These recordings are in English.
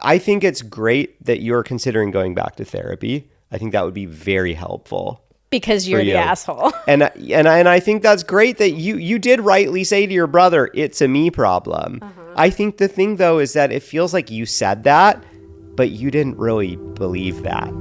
I think it's great that you're considering going back to therapy. I think that would be very helpful. Because you're the asshole. And I think that's great that you did rightly say to your brother, it's a me problem. I think the thing, though, is that it feels like you said that, but you didn't really believe that.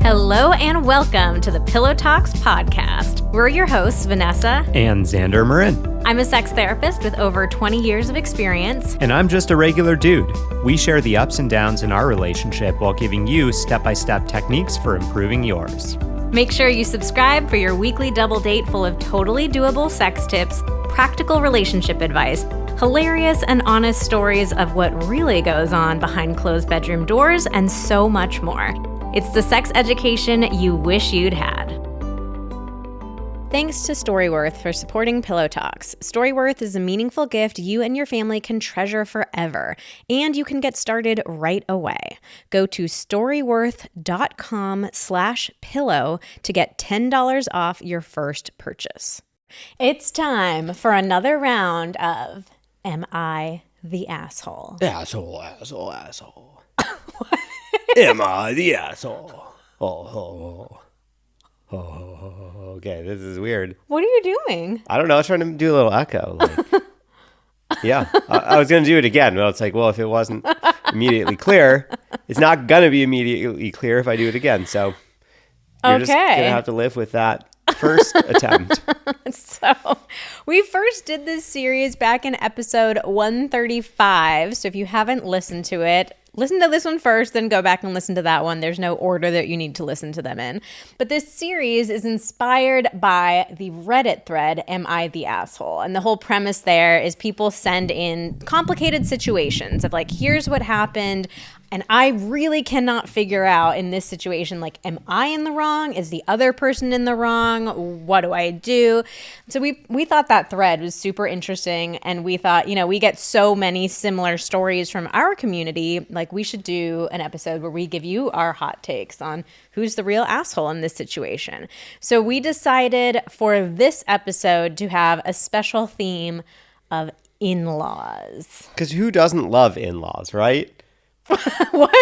Hello and welcome to the Pillow Talks podcast. We're your hosts, Vanessa and Xander Marin. I'm a sex therapist with over 20 years of experience. And I'm just a regular dude. We share the ups and downs in our relationship while giving you step-by-step techniques for improving yours. Make sure you subscribe for your weekly double date full of totally doable sex tips, practical relationship advice, hilarious and honest stories of what really goes on behind closed bedroom doors, and so much more. It's the sex education you wish you'd had. Thanks to Storyworth for supporting Pillow Talks. Storyworth is a meaningful gift you and your family can treasure forever, and you can get started right away. Go to storyworth.com/pillow to get $10 off your first purchase. It's time for another round of Am I the Asshole? Asshole. What? Am I the asshole? Okay, this is weird. What are you doing? I don't know. I was trying to do a little echo. Yeah, I was going to do it again. Well, it's like, well, if it wasn't immediately clear, it's not going to be immediately clear if I do it again. So you're just going to have to live with that first attempt. So we first did this series back in episode 135. So if you haven't listened to it, listen to this one first, then go back and listen to that one. There's no order that you need to listen to them in. But this series is inspired by the Reddit thread, Am I the Asshole? And the whole premise there is people send in complicated situations of like, here's what happened, and I really cannot figure out in this situation, like, am I in the wrong? Is the other person in the wrong? What do I do? So we thought that thread was super interesting, and we thought, we get so many similar stories from our community, like we should do an episode where we give you our hot takes on who's the real asshole in this situation. So we decided for this episode to have a special theme of in-laws. Because who doesn't love in-laws, right? What?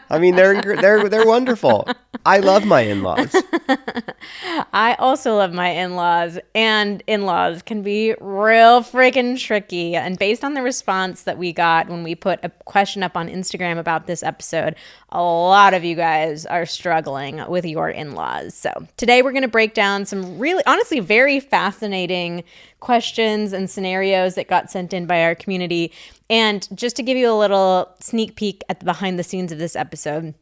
I mean, they're wonderful. I love my in-laws. I also love my in-laws, and in-laws can be real freaking tricky. And based on the response that we got when we put a question up on Instagram about this episode, a lot of you guys are struggling with your in-laws. So today we're going to break down some really, honestly, very fascinating questions and scenarios that got sent in by our community. And just to give you a little sneak peek at the behind the scenes of this episode,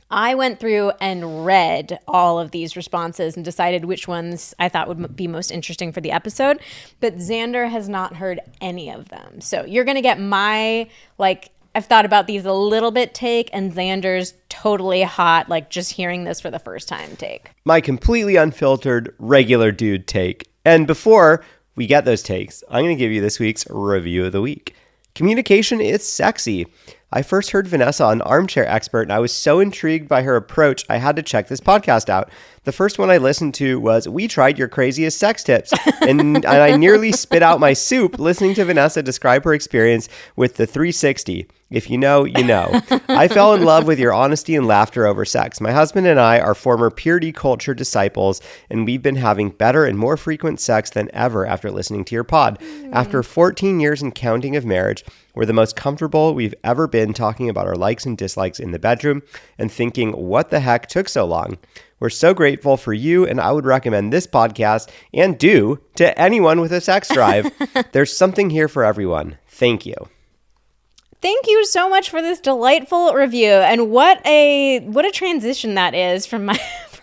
I went through and read all of these responses and decided which ones I thought would be most interesting for the episode. But Xander has not heard any of them. So you're going to get my, I've thought about these a little bit take, and Xander's totally hot, just hearing this for the first time take. My completely unfiltered, regular dude take. And before we get those takes, I'm going to give you this week's review of the week. Communication is sexy. I first heard Vanessa on Armchair Expert, and I was so intrigued by her approach, I had to check this podcast out. The first one I listened to was We Tried Your Craziest Sex Tips, and I nearly spit out my soup listening to Vanessa describe her experience with the 360. If you know, you know. I fell in love with your honesty and laughter over sex. My husband and I are former purity culture disciples, and we've been having better and more frequent sex than ever after listening to your pod. After 14 years and counting of marriage, we're the most comfortable we've ever been talking about our likes and dislikes in the bedroom and thinking, what the heck took so long? We're so grateful for you, and I would recommend this podcast and to anyone with a sex drive. There's something here for everyone. Thank you. Thank you so much for this delightful review, and what a transition that is from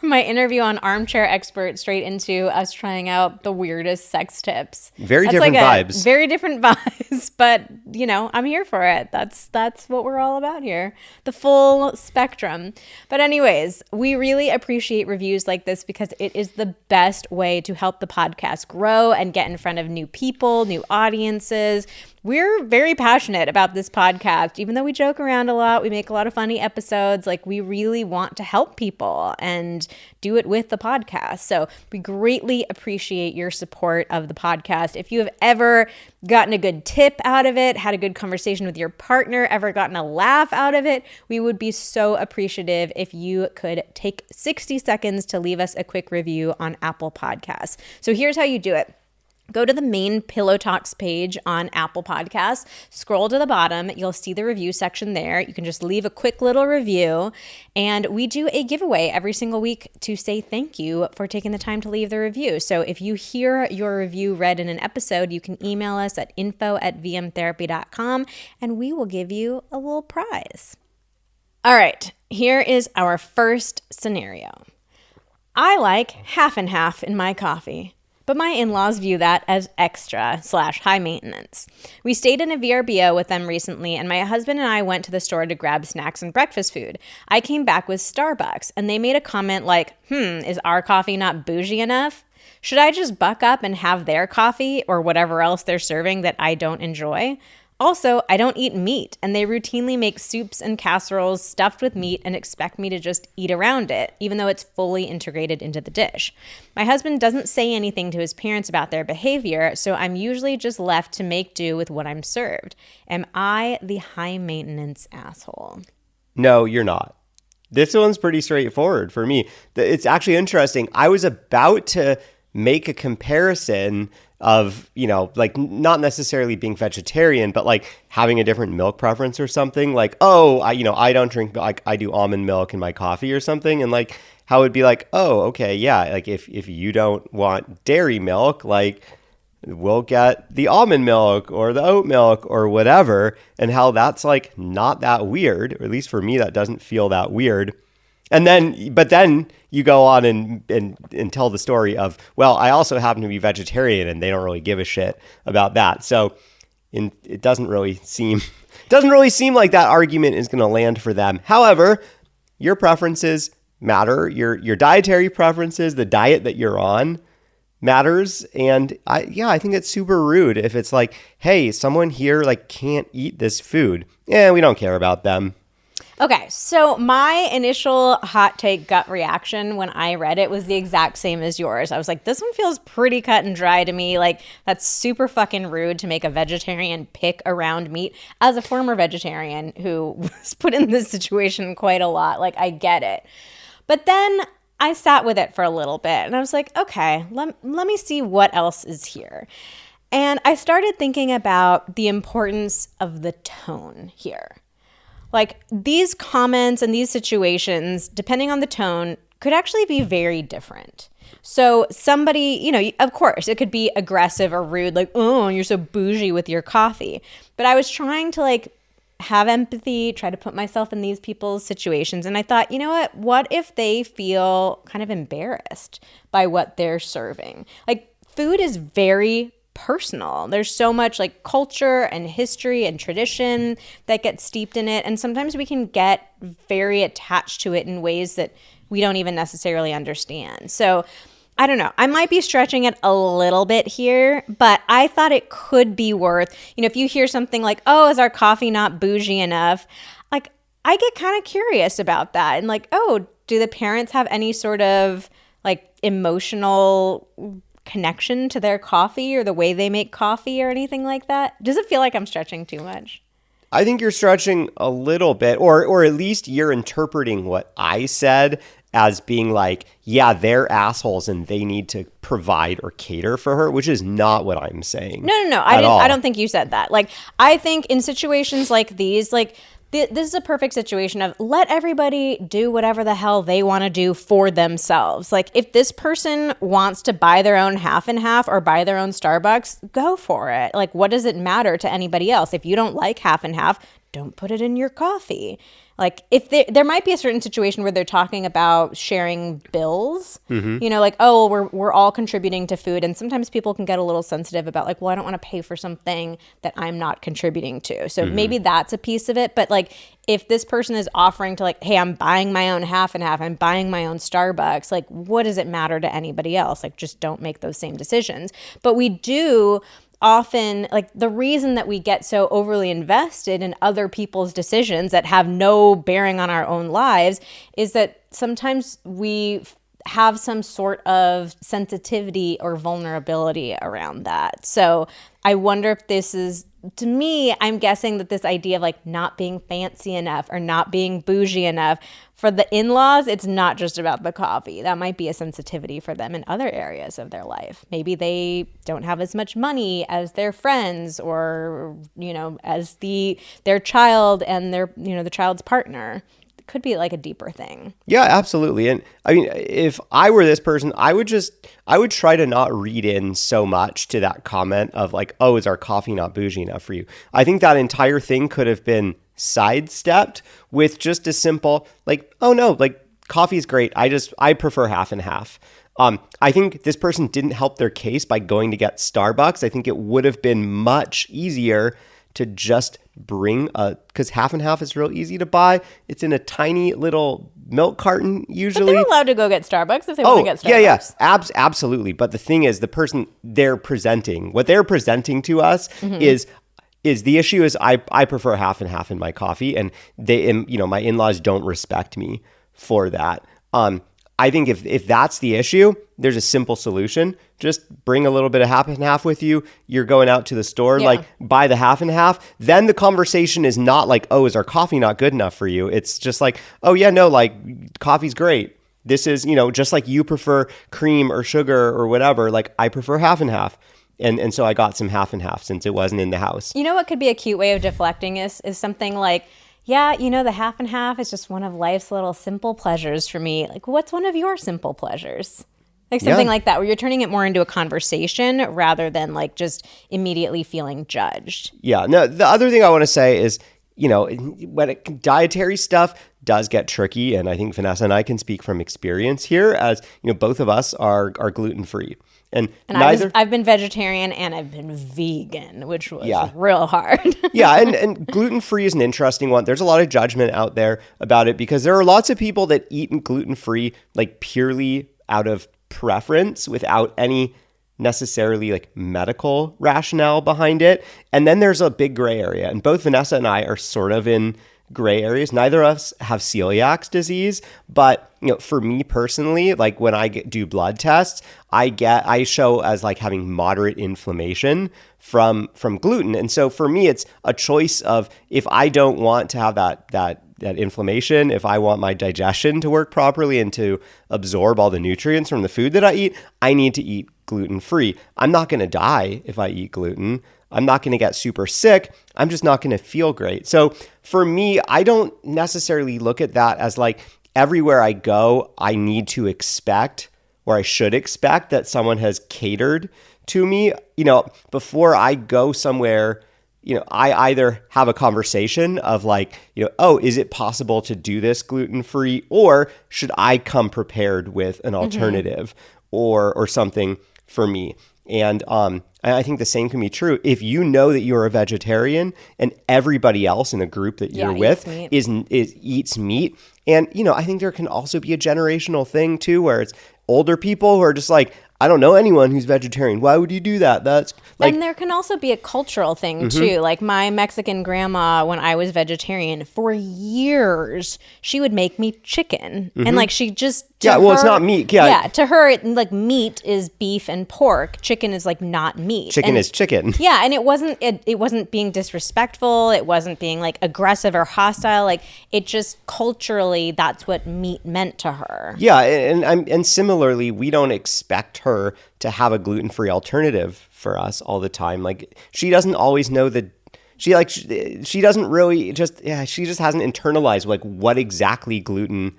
my interview on Armchair Expert straight into us trying out the weirdest sex tips. Very different vibes. Very different vibes, but I'm here for it. That's what we're all about here. The full spectrum. But anyways, we really appreciate reviews like this because it is the best way to help the podcast grow and get in front of new people, new audiences. we're very passionate about this podcast. Even though we joke around a lot, we make a lot of funny episodes, like we really want to help people and do it with the podcast. So we greatly appreciate your support of the podcast. If you have ever gotten a good tip out of it, had a good conversation with your partner, ever gotten a laugh out of it, we would be so appreciative if you could take 60 seconds to leave us a quick review on Apple Podcasts. So here's how you do it. Go to the main Pillow Talks page on Apple Podcasts, scroll to the bottom, you'll see the review section there. You can just leave a quick little review, and we do a giveaway every single week to say thank you for taking the time to leave the review. So if you hear your review read in an episode, you can email us at info@vmtherapy.com, and we will give you a little prize. All right, here is our first scenario. I like half and half in my coffee, but my in-laws view that as extra/high maintenance. We stayed in a VRBO with them recently, and my husband and I went to the store to grab snacks and breakfast food. I came back with Starbucks, and they made a comment like, is our coffee not bougie enough? Should I just buck up and have their coffee or whatever else they're serving that I don't enjoy? Also, I don't eat meat, and they routinely make soups and casseroles stuffed with meat and expect me to just eat around it, even though it's fully integrated into the dish. My husband doesn't say anything to his parents about their behavior, so I'm usually just left to make do with what I'm served. Am I the high-maintenance asshole? No, you're not. This one's pretty straightforward for me. It's actually interesting. I was about to make a comparison of, like not necessarily being vegetarian, but like having a different milk preference or something. Like, I don't drink, like I do almond milk in my coffee or something. And like how it would be like, oh, okay, yeah. Like if you don't want dairy milk, like we'll get the almond milk or the oat milk or whatever. And how that's like not that weird, or at least for me, that doesn't feel that weird. But then you go on and tell the story of, well, I also happen to be vegetarian, and they don't really give a shit about that. So it doesn't really seem like that argument is going to land for them. However, your preferences matter. Your dietary preferences, the diet that you're on matters. And I think it's super rude if it's like, hey, someone here like can't eat this food. Yeah, we don't care about them. Okay, so my initial hot take gut reaction when I read it was the exact same as yours. I was like, this one feels pretty cut and dry to me. Like, that's super fucking rude to make a vegetarian pick around meat. As a former vegetarian who was put in this situation quite a lot, like, I get it. But then I sat with it for a little bit, and I was like, okay, let me see what else is here. And I started thinking about the importance of the tone here. Like, these comments and these situations, depending on the tone, could actually be very different. So somebody, of course, it could be aggressive or rude, like, oh, you're so bougie with your coffee. But I was trying to, like, have empathy, try to put myself in these people's situations. And I thought, you know what? What if they feel kind of embarrassed by what they're serving? Like, food is very personal. There's so much like culture and history and tradition that gets steeped in it. And sometimes we can get very attached to it in ways that we don't even necessarily understand. So I don't know. I might be stretching it a little bit here, but I thought it could be worth, if you hear something like, oh, is our coffee not bougie enough? Like, I get kind of curious about that. And like, oh, do the parents have any sort of like emotional connection to their coffee or the way they make coffee or anything like that? Does it feel like I'm stretching too much? I think you're stretching a little bit, or at least you're interpreting what I said as being like, yeah, they're assholes and they need to provide or cater for her, which is not what I'm saying. No. I don't think you said that. Like, I think in situations like these, like, this is a perfect situation of let everybody do whatever the hell they want to do for themselves. Like, if this person wants to buy their own half and half or buy their own Starbucks, go for it. Like, what does it matter to anybody else? If you don't like half and half, don't put it in your coffee. Like, if there might be a certain situation where they're talking about sharing bills, like, oh, we're all contributing to food. And sometimes people can get a little sensitive about like, well, I don't want to pay for something that I'm not contributing to. So maybe that's a piece of it. But like, if this person is offering to like, hey, I'm buying my own half and half, I'm buying my own Starbucks, like, what does it matter to anybody else? Like, just don't make those same decisions. But we do often, like, the reason that we get so overly invested in other people's decisions that have no bearing on our own lives is that sometimes we have some sort of sensitivity or vulnerability around that. So I wonder if this is, to me, I'm guessing that this idea of like not being fancy enough or not being bougie enough for the in-laws, it's not just about the coffee. That might be a sensitivity for them in other areas of their life. Maybe they don't have as much money as their friends or, as their child and their, the child's partner. Could be like a deeper thing. Yeah, absolutely. And I mean, if I were this person, I would try to not read in so much to that comment of like, oh, is our coffee not bougie enough for you? I think that entire thing could have been sidestepped with just a simple like, oh no, like coffee's great. I prefer half and half. I think this person didn't help their case by going to get Starbucks. I think it would have been much easier to just bring because half and half is real easy to buy. It's in a tiny little milk carton usually. But they're allowed to go get Starbucks if they want to get Starbucks. Yeah. Absolutely. But the thing is, the person what they're presenting to us is the issue is I prefer half and half in my coffee, and my in-laws don't respect me for that. I think if that's the issue, there's a simple solution. Just bring a little bit of half and half with you. You're going out to the store, like buy the half and half. Then the conversation is not like, oh, is our coffee not good enough for you? It's just like, oh yeah, no, like coffee's great. This is, just like you prefer cream or sugar or whatever, like I prefer half and half. And so I got some half and half since it wasn't in the house. You know what could be a cute way of deflecting is something like, yeah, the half and half is just one of life's little simple pleasures for me. Like, what's one of your simple pleasures? Like something like that, where you're turning it more into a conversation rather than like just immediately feeling judged. Yeah. No, the other thing I want to say is, dietary stuff does get tricky. And I think Vanessa and I can speak from experience here as, both of us are gluten-free. And I've been vegetarian and I've been vegan, which was real hard. Yeah, and gluten-free is an interesting one. There's a lot of judgment out there about it because there are lots of people that eat gluten-free like purely out of preference without any necessarily like medical rationale behind it. And then there's a big gray area. And both Vanessa and I are sort of in gray areas. Neither of us have celiac disease, but for me personally, like when I do blood tests, I show as like having moderate inflammation from gluten. And so for me, it's a choice of if I don't want to have that inflammation, if I want my digestion to work properly and to absorb all the nutrients from the food that I eat, I need to eat gluten-free. I'm not going to die if I eat gluten. I'm not going to get super sick. I'm just not going to feel great. So for me, I don't necessarily look at that as like everywhere I go, I need to expect or I should expect that someone has catered to me. Before I go somewhere, I either have a conversation of like, oh, is it possible to do this gluten-free, or should I come prepared with an alternative or something for me? And I think the same can be true if you know that you're a vegetarian and everybody else in the group that you're with eats meat. And, I think there can also be a generational thing too, where it's older people who are just like, I don't know anyone who's vegetarian. Why would you do that? That's like, and there can also be a cultural thing too. Like my Mexican grandma, when I was vegetarian for years, she would make me chicken, and like she just it's not meat. To her, like meat is beef and pork. Chicken is like not meat. Chicken is chicken. Yeah, and it wasn't being disrespectful. It wasn't being like aggressive or hostile. Like it just culturally, that's what meat meant to her. Yeah, and similarly, we don't expect her to have a gluten-free alternative for us all the time. Like she doesn't always know she doesn't really she just hasn't internalized like what exactly gluten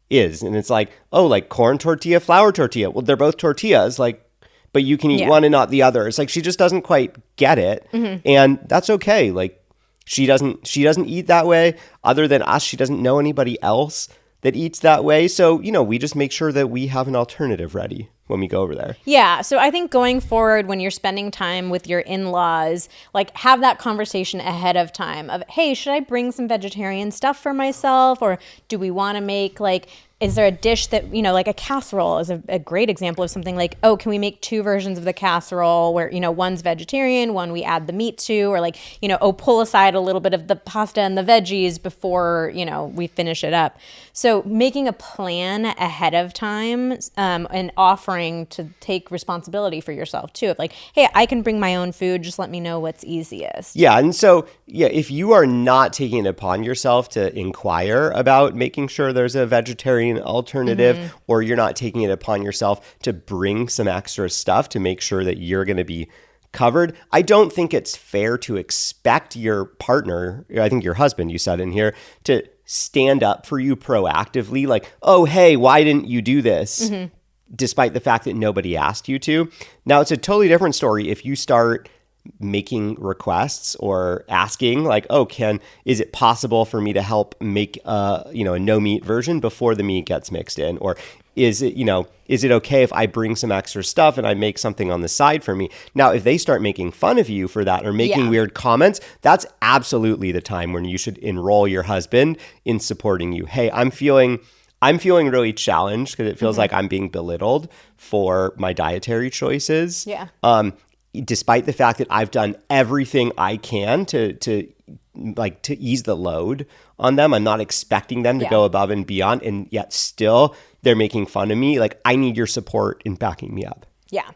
is. And it's like, oh, like corn tortilla, flour tortilla. Well, they're both tortillas, like, but you can eat one and not the other. It's like she just doesn't quite get it. And that's okay. Like she doesn't eat that way. Other than us, she doesn't know anybody else that eats that way. So, we just make sure that we have an alternative ready when we go over there. Yeah. So I think going forward, when you're spending time with your in-laws, like have that conversation ahead of time of, hey, should I bring some vegetarian stuff for myself? Or do we want to make like is there a dish that, like a casserole is a great example of something like, oh, can we make 2 versions of the casserole where, one's vegetarian, one we add the meat to, or like, pull aside a little bit of the pasta and the veggies before, we finish it up. So making a plan ahead of time and offering to take responsibility for yourself too. Of like, hey, I can bring my own food. Just let me know what's easiest. Yeah. And so, if you are not taking it upon yourself to inquire about making sure there's a vegetarian alternative, or you're not taking it upon yourself to bring some extra stuff to make sure that you're going to be covered, I don't think it's fair to expect your partner, I think your husband, you said in here, to stand up for you proactively, like, oh, hey, why didn't you do this? Despite the fact that nobody asked you to. Now, it's a totally different story if you start making requests or asking like, oh, is it possible for me to help make a no meat version before the meat gets mixed in? Or is it okay if I bring some extra stuff and I make something on the side for me? Now, if they start making fun of you for that or making weird comments, that's absolutely the time when you should enroll your husband in supporting you. Hey, I'm feeling really challenged because it feels like I'm being belittled for my dietary choices. Yeah. Despite the fact that I've done everything I can to ease the load on them. I'm not expecting them to go above and beyond, and yet still they're making fun of me. Like, I need your support in backing me up. Yeah.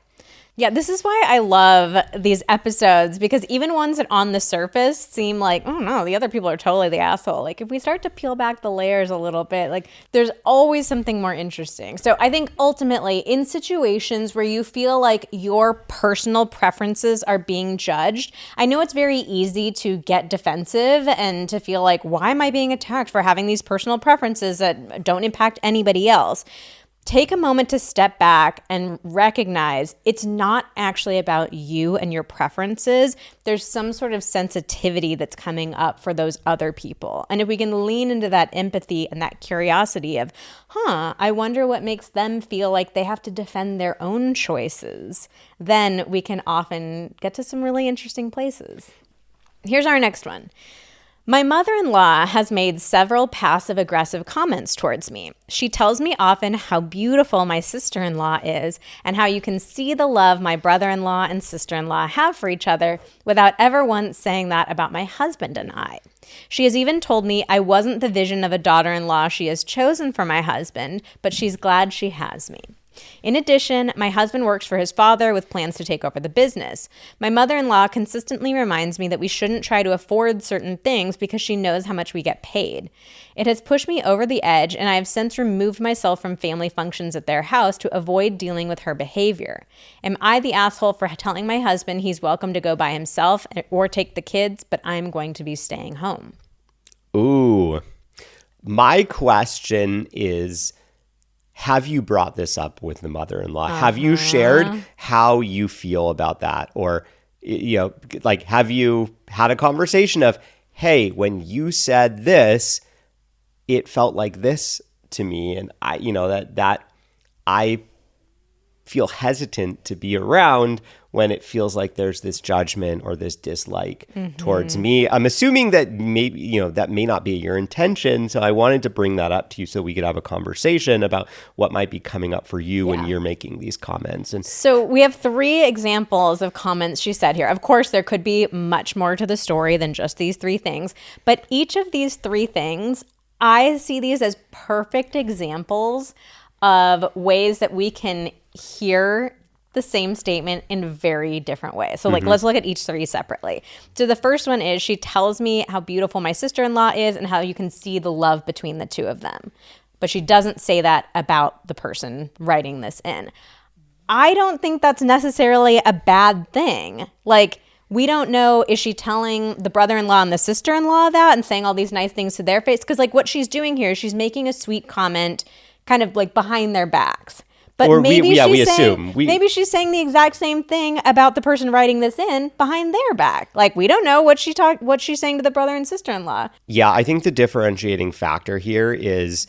Yeah, this is why I love these episodes, because even ones that on the surface seem like, oh no, the other people are totally the asshole. Like, if we start to peel back the layers a little bit, like, there's always something more interesting. So I think ultimately in situations where you feel like your personal preferences are being judged, I know it's very easy to get defensive and to feel like, why am I being attacked for having these personal preferences that don't impact anybody else? Take a moment to step back and recognize it's not actually about you and your preferences. There's some sort of sensitivity that's coming up for those other people. And if we can lean into that empathy and that curiosity of, I wonder what makes them feel like they have to defend their own choices, then we can often get to some really interesting places. Here's our next one. My mother-in-law has made several passive-aggressive comments towards me. She tells me often how beautiful my sister-in-law is and how you can see the love my brother-in-law and sister-in-law have for each other without ever once saying that about my husband and I. She has even told me I wasn't the vision of a daughter-in-law she has chosen for my husband, but she's glad she has me. In addition, my husband works for his father with plans to take over the business. My mother-in-law consistently reminds me that we shouldn't try to afford certain things because she knows how much we get paid. It has pushed me over the edge, and I have since removed myself from family functions at their house to avoid dealing with her behavior. Am I the asshole for telling my husband he's welcome to go by himself or take the kids, but I'm going to be staying home? Ooh. My question is, have you brought this up with the mother-in-law? Have you shared how you feel about that? Or, have you had a conversation of, hey, when you said this, it felt like this to me. And that I feel hesitant to be around when it feels like there's this judgment or this dislike towards me. I'm assuming that maybe, that may not be your intention. So I wanted to bring that up to you so we could have a conversation about what might be coming up for you when you're making these comments. And so we have 3 examples of comments she said here. Of course, there could be much more to the story than just these 3 things, but each of these 3 things, I see these as perfect examples of ways that we can hear the same statement in very different ways. So let's look at each 3 separately. So the first one is, she tells me how beautiful my sister-in-law is and how you can see the love between the 2 of them. But she doesn't say that about the person writing this in. I don't think that's necessarily a bad thing. Like, we don't know, is she telling the brother-in-law and the sister-in-law that and saying all these nice things to their face? Because what she's doing here is she's making a sweet comment kind of like behind their backs. But maybe she's saying the exact same thing about the person writing this in behind their back. Like, we don't know what she's saying to the brother and sister-in-law. Yeah, I think the differentiating factor here is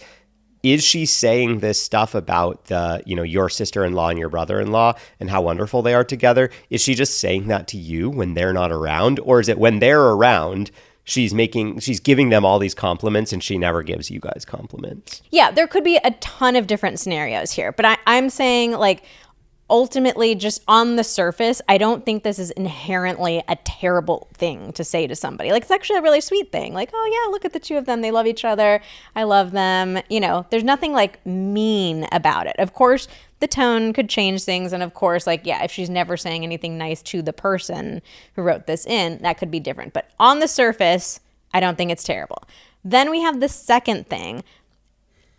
she saying this stuff about your sister-in-law and your brother-in-law and how wonderful they are together? Is she just saying that to you when they're not around? Or is it when they're around, she's giving them all these compliments and she never gives you guys compliments. Yeah, there could be a ton of different scenarios here, but I'm saying like ultimately just on the surface, I don't think this is inherently a terrible thing to say to somebody. Like it's actually a really sweet thing. Like, oh yeah, look at the two of them. They love each other. I love them. You know, there's nothing like mean about it. Of course, the tone could change things. And of course, like, yeah, if she's never saying anything nice to the person who wrote this in, that could be different. But on the surface, I don't think it's terrible. Then we have the second thing.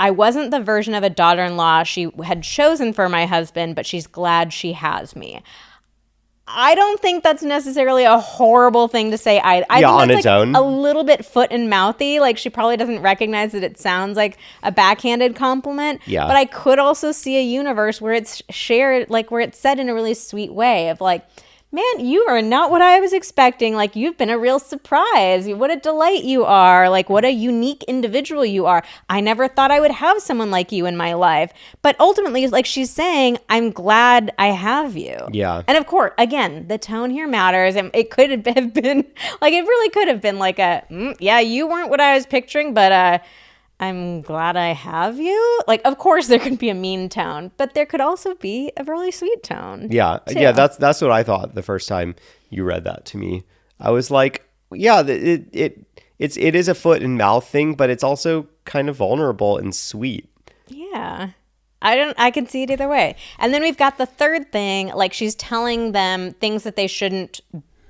I wasn't the version of a daughter-in-law she had chosen for my husband, but she's glad she has me. I don't think that's necessarily a horrible thing to say. I think that's on its like own. a little bit foot and mouthy. Like she probably doesn't recognize that it sounds like a backhanded compliment. Yeah. But I could also see a universe where it's shared, like where it's said in a really sweet way of like, man, you are not what I was expecting. Like, you've been a real surprise. What a delight you are. Like, what a unique individual you are. I never thought I would have someone like you in my life. But ultimately, like she's saying, I'm glad I have you. Yeah. And of course, again, the tone here matters. And it could have been, like, it really could have been like yeah, you weren't what I was picturing, but I'm glad I have you. Like, of course, there could be a mean tone, but there could also be a really sweet tone. Yeah, too. yeah, that's what I thought the first time you read that to me. I was like, yeah, it is a foot and mouth thing, but it's also kind of vulnerable and sweet. Yeah. I can see it either way. And then we've got the third thing, like she's telling them things that they shouldn't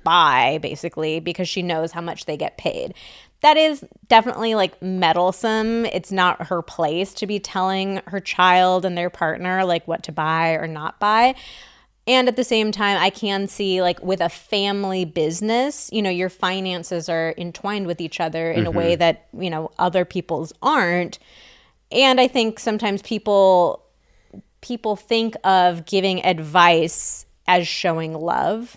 buy, basically, because she knows how much they get paid. That is definitely like meddlesome. It's not her place to be telling her child and their partner like what to buy or not buy. And at the same time, I can see like with a family business, you know, your finances are entwined with each other in a way that, you know, other people's aren't. And I think sometimes people think of giving advice as showing love.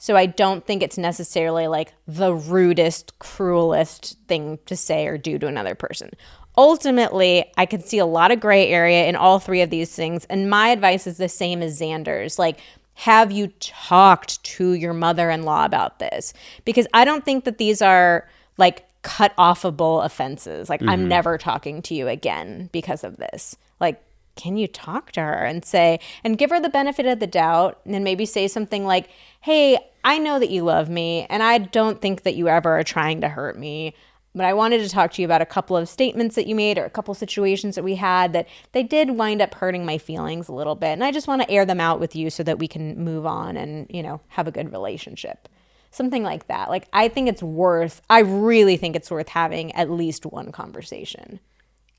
So I don't think it's necessarily like the rudest, cruelest thing to say or do to another person. Ultimately, I can see a lot of gray area in all three of these things. And my advice is the same as Xander's. Like, have you talked to your mother-in-law about this? Because I don't think that these are like cut-offable offenses. Like, I'm never talking to you again because of this. Like, can you talk to her and say, and give her the benefit of the doubt, and then maybe say something like, hey, I know that you love me, and I don't think that you ever are trying to hurt me, but I wanted to talk to you about a couple of statements that you made or a couple situations that we had that they did wind up hurting my feelings a little bit, and I just want to air them out with you so that we can move on and, you know, have a good relationship. Something like that. Like, I really think it's worth having at least one conversation.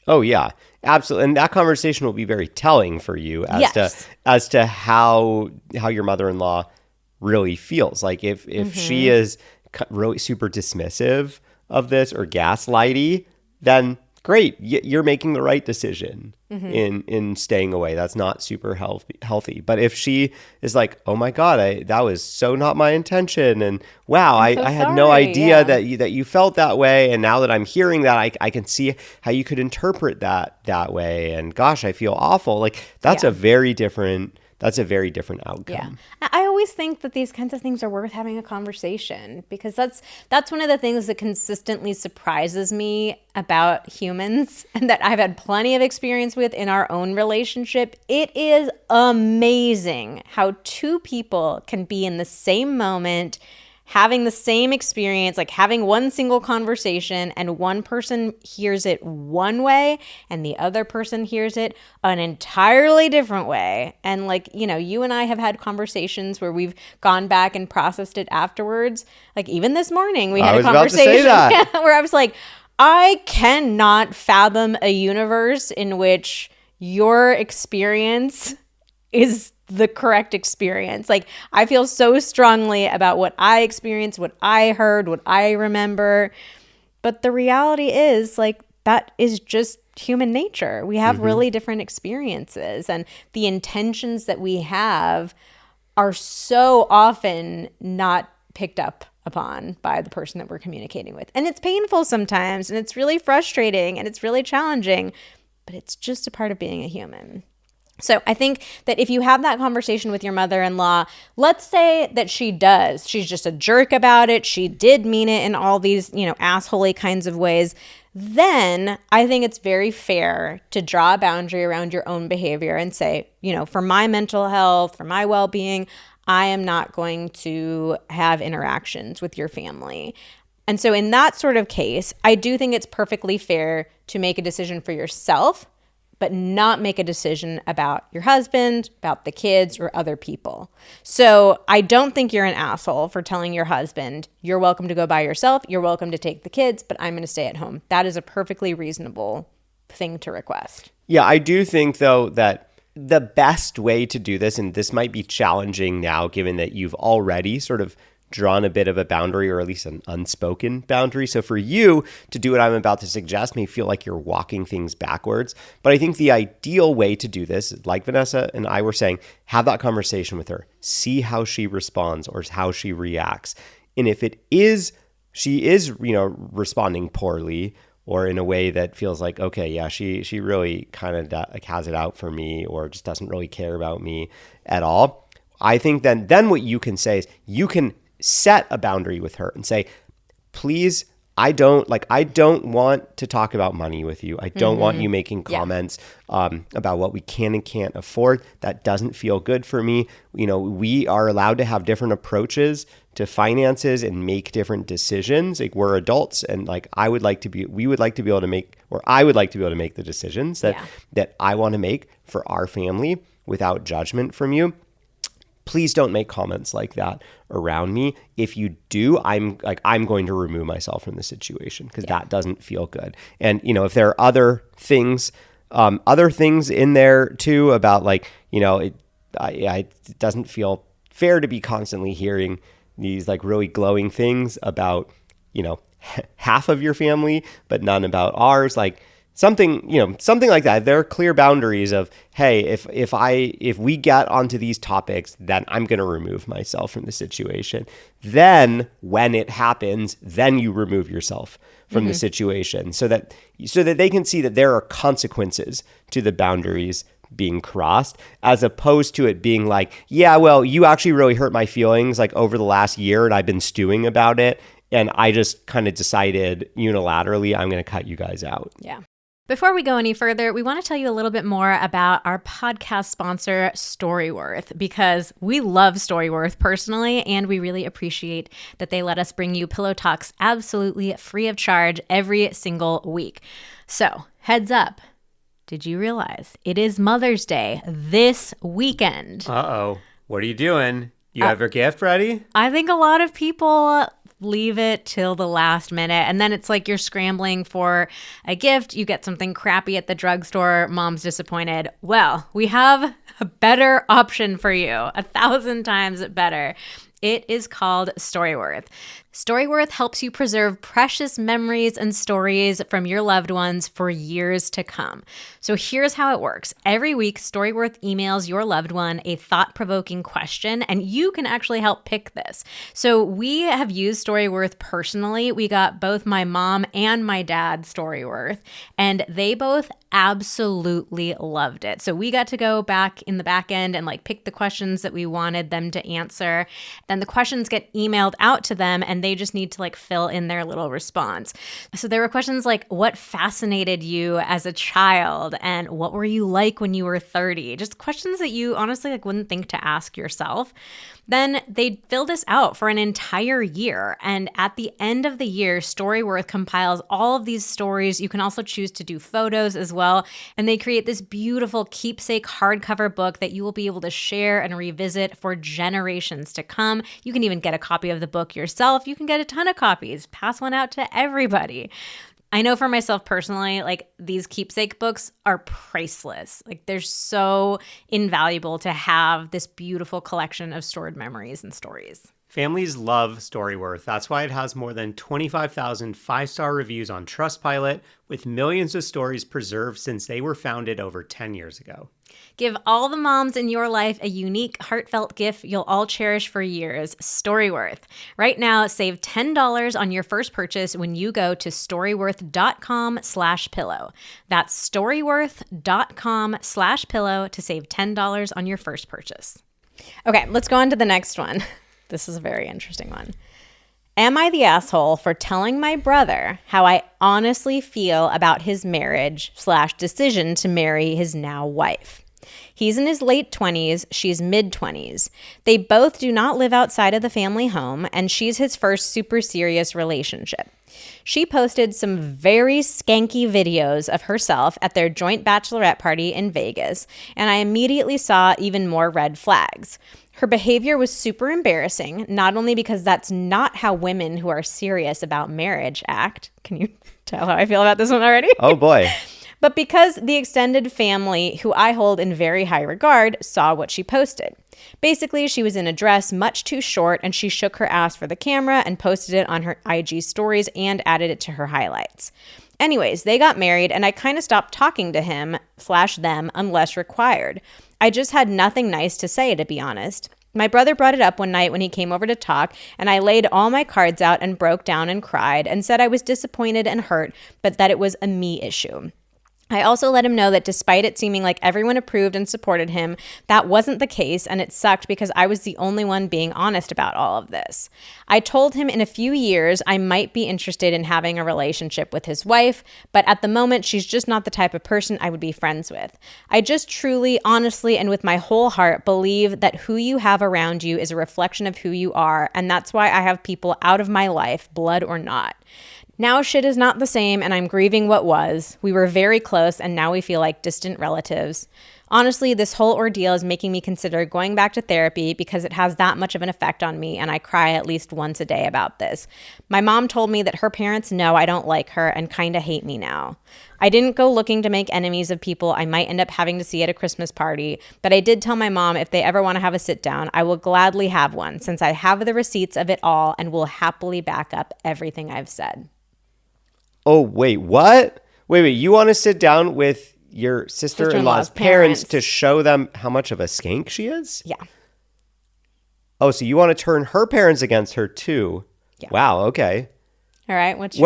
Oh yeah, absolutely, and that conversation will be very telling for you as to how your mother-in-law really feels. Like if she is really super dismissive of this or gaslighty, then great, you're making the right decision in staying away. That's not super healthy. But if she is like, oh my God, that was so not my intention, and wow, I had no idea that you felt that way, and now that I'm hearing that, I can see how you could interpret that way, and gosh, I feel awful. Like that's a very different outcome. Yeah. I always think that these kinds of things are worth having a conversation, because that's one of the things that consistently surprises me about humans and that I've had plenty of experience with in our own relationship. It is amazing how two people can be in the same moment, having the same experience, like having one single conversation, and one person hears it one way and the other person hears it an entirely different way. And like, you know, you and I have had conversations where we've gone back and processed it afterwards. Like even this morning we had a conversation where I was like, I cannot fathom a universe in which your experience is the correct experience. Like, I feel so strongly about what I experienced, what I heard, what I remember. But the reality is, like, that is just human nature. We have really different experiences, and the intentions that we have are so often not picked up upon by the person that we're communicating with. And it's painful sometimes, and it's really frustrating, and it's really challenging, but it's just a part of being a human. So I think that if you have that conversation with your mother-in-law, let's say that she does. She's just a jerk about it. She did mean it in all these, assholey kinds of ways. Then I think it's very fair to draw a boundary around your own behavior and say, for my mental health, for my well-being, I am not going to have interactions with your family. And so in that sort of case, I do think it's perfectly fair to make a decision for yourself, but not make a decision about your husband, about the kids, or other people. So I don't think you're an asshole for telling your husband, you're welcome to go by yourself, you're welcome to take the kids, but I'm going to stay at home. That is a perfectly reasonable thing to request. Yeah, I do think, though, that the best way to do this, and this might be challenging now, given that you've already sort of drawn a bit of a boundary, or at least an unspoken boundary. So for you to do what I'm about to suggest may feel like you're walking things backwards. But I think the ideal way to do this, like Vanessa and I were saying, have that conversation with her, see how she responds or how she reacts. And if she is, responding poorly or in a way that feels like, okay, yeah, she really kind of has it out for me or just doesn't really care about me at all. I think then what you can say is you can set a boundary with her and say, please, I don't want to talk about money with you. I don't want you making comments about what we can and can't afford. That doesn't feel good for me. We are allowed to have different approaches to finances and make different decisions. Like, we're adults, and we would like to be able to make the decisions that I want to make for our family without judgment from you. Please don't make comments like that around me. If you do, I'm going to remove myself from the situation because that doesn't feel good. And, if there are other things in there too about it doesn't feel fair to be constantly hearing these really glowing things about, half of your family, but none about ours. Something like that. There are clear boundaries of, hey, if we get onto these topics, then I'm going to remove myself from the situation. Then when it happens, then you remove yourself from the situation so that they can see that there are consequences to the boundaries being crossed, as opposed to it being like, yeah, well, you actually really hurt my feelings over the last year and I've been stewing about it. And I just kind of decided unilaterally, I'm going to cut you guys out. Yeah. Before we go any further, we want to tell you a little bit more about our podcast sponsor, Storyworth, because we love Storyworth personally, and we really appreciate that they let us bring you Pillow Talks absolutely free of charge every single week. So, heads up. Did you realize it is Mother's Day this weekend? Uh-oh. What are you doing? You have your gift ready? I think a lot of people leave it till the last minute. And then it's like you're scrambling for a gift. You get something crappy at the drugstore. Mom's disappointed. Well, we have a better option for you, 1,000 times better. It is called Storyworth. Storyworth helps you preserve precious memories and stories from your loved ones for years to come. So here's how it works. Every week, Storyworth emails your loved one a thought-provoking question, and you can actually help pick this. So we have used Storyworth personally. We got both my mom and my dad Storyworth, and they both absolutely loved it. So we got to go back in the back end and pick the questions that we wanted them to answer. Then the questions get emailed out to them, and they just need to fill in their little response. So there were questions like, what fascinated you as a child? And what were you like when you were 30? Just questions that you honestly wouldn't think to ask yourself. Then they fill this out for an entire year. And at the end of the year, Storyworth compiles all of these stories. You can also choose to do photos as well. And they create this beautiful keepsake hardcover book that you will be able to share and revisit for generations to come. You can even get a copy of the book yourself. You can get a ton of copies, pass one out to everybody. I know for myself personally, these keepsake books are priceless. They're so invaluable to have this beautiful collection of stored memories and stories. Families love Storyworth. That's why it has more than 25,000 five-star reviews on Trustpilot, with millions of stories preserved since they were founded over 10 years ago. Give all the moms in your life a unique, heartfelt gift you'll all cherish for years, Storyworth. Right now, save $10 on your first purchase when you go to storyworth.com/pillow. That's storyworth.com/pillow to save $10 on your first purchase. Okay, let's go on to the next one. This is a very interesting one. Am I the asshole for telling my brother how I honestly feel about his marriage/decision to marry his now wife? He's in his late 20s, she's mid-20s. They both do not live outside of the family home, and she's his first super serious relationship. She posted some very skanky videos of herself at their joint bachelorette party in Vegas, and I immediately saw even more red flags. Her behavior was super embarrassing, not only because that's not how women who are serious about marriage act. Can you tell how I feel about this one already? Oh boy. But because the extended family, who I hold in very high regard, saw what she posted. Basically, she was in a dress much too short, and she shook her ass for the camera and posted it on her IG stories and added it to her highlights. Anyways, they got married, and I kind of stopped talking to him/them unless required. I just had nothing nice to say, to be honest. My brother brought it up one night when he came over to talk, and I laid all my cards out and broke down and cried and said I was disappointed and hurt, but that it was a me issue. I also let him know that despite it seeming like everyone approved and supported him, that wasn't the case, and it sucked because I was the only one being honest about all of this. I told him in a few years I might be interested in having a relationship with his wife, but at the moment she's just not the type of person I would be friends with. I just truly, honestly, and with my whole heart believe that who you have around you is a reflection of who you are, and that's why I have people out of my life, blood or not. Now shit is not the same, and I'm grieving what was. We were very close, and now we feel like distant relatives. Honestly, this whole ordeal is making me consider going back to therapy because it has that much of an effect on me, and I cry at least once a day about this. My mom told me that her parents know I don't like her and kind of hate me now. I didn't go looking to make enemies of people I might end up having to see at a Christmas party, but I did tell my mom if they ever want to have a sit down, I will gladly have one since I have the receipts of it all and will happily back up everything I've said. Oh, wait, what? Wait, you want to sit down with your sister-in-law's parents to show them how much of a skank she is? Yeah. Oh, so you want to turn her parents against her too? Yeah. Wow, okay. All right, what's